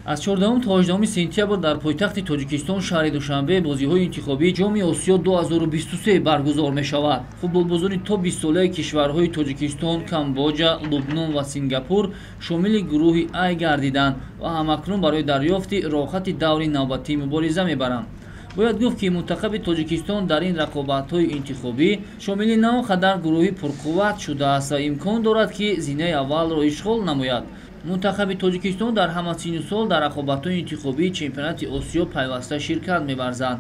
аз 14 تا 18 сентябр дар пойтахти Тоҷикистон шаҳри Душанбе бозиҳои интихобии Ҷоми Осиё 2023 баргузор мешавад. Футболбозони то 20 солаи кишварҳои Тоҷикистон, Камбоҷа, Лубнон ва Сингапур шомили гурӯҳи А гардиданд ва ҳамакнун барои дарёфти роҳхати даври навбатӣ мубориза мебаранд. бояд гуфт ки мунтахаби Тоҷикистон дар ин рақобатҳои интихобӣ шомили нав қадар гурӯҳи пурқувват шудааст ва имкон дорад ки зинаи аввалро ишғол намояд. мунтахаби Тоҷикистон дар ҳама синну сол дар рақобатҳои интихобии чемпионати Осиё пайваста ширкат мебарзад.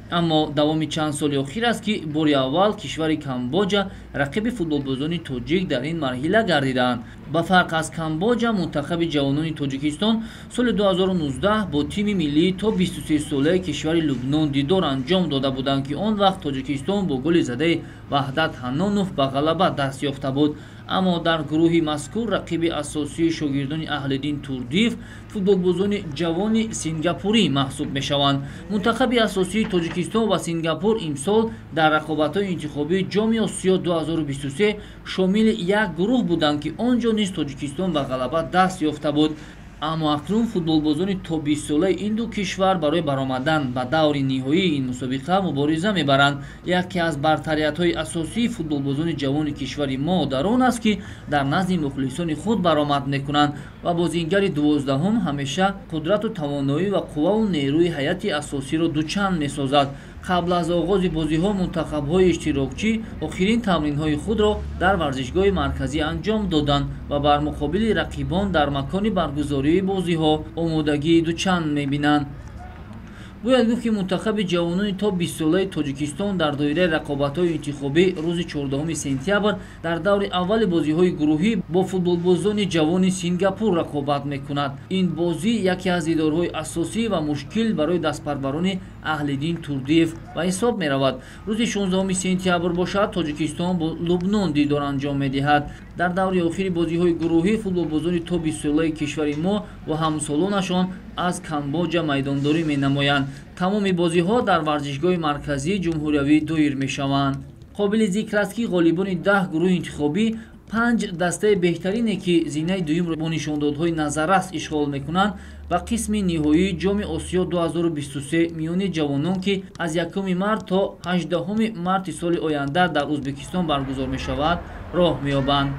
аммо давоми чанд соли охир аст ки бори аввал кишвари Камбоҷа рақиби футболбозони тоҷик дар ин марҳила гардидаанд. ба фарқ аз Камбоҷа, мунтахаби ҷавонони Тоҷикистон соли 2019 бо тими миллии то 23 солаи кишвари Лубнон дидор анҷом дода буданд ки он вақт Тоҷикистон бо голи задаи Ваҳдат Ҳанонов ба ғалаба даст ёфта буд. аммо дар гурӯҳи мазкур рақиби асосии шогирдони Аҳлиддин Турдиев футболбозони ҷавони сингапурӣ маҳсуб мешаванд. мунтахаби асосии Тоҷикистон ва Сингапур имсол дар рақобатҳои интихобии Ҷоми Осиё 2023 шомили як гурӯҳ буданд ки он ҷо низ Тоҷикистон ба ғалаба даст ёфта буд. аммо акнун футболбозони то 20 солаи ин ду кишвар барои баромадан ба даври ниҳоии ин мусобиқа мубориза мебаранд. яке аз бартариятҳои асосии футболбозони ҷавони кишвари мо дар он аст ки дар назди мухлисони худ баромад мекунанд ва бозингари 12-ум ҳамеша қудрату тавоноӣ ва қувваву нерӯи ҳайати асосиро дучанд месозад. қабл аз оғози бозиҳо мунтахабҳои иштирокчӣ охирин тамринҳои худро дар варзишгоҳи марказӣ анҷом доданд ва бар муқобили рақибон дар макони баргузории бозиҳо омодагии дучанд мебинанд. бояд гуфт ки мунтахаби ҷавонони то 20 солаи Тоҷикистон дар доираи рақобатҳои интихобӣ рӯзи 14 сентябр дар даври аввали бозиҳои гурӯҳӣ бо футболбозони ҷавони Сингапур рақобат мекунад. ин бозӣ яке аз дидорҳои асосӣ ва мушкил барои дастпарварони Аҳлиддин Турдиев ба ҳисоб меравад. рӯзи 16 сентябр бошад Тоҷикистон бо Лубнон дидор анҷом медиҳад. дар даври охири бозиҳои гурӯҳӣ футболбозони то 20 солаи кишвари мо ва ҳамсолонашон аз Камбоҷа майдондорӣ менамоянд. тамоми бозиҳо дар варзишгоҳи марказии ҷумҳуриявӣ доир мешаванд. қобили зикр аст ки ғолибони 10 гурӯҳи интихобӣ 5 дастаи беҳтарине ки зинаи дуюмро бо нишондодҳои назаррас ишғол мекунанд ва қисми ниҳоии Ҷоми Осиё 2023 миёни ҷавонон ки аз 1 март то 18 марти соли оянда дар Ӯзбекистон баргузор мешавад роҳ меёбанд.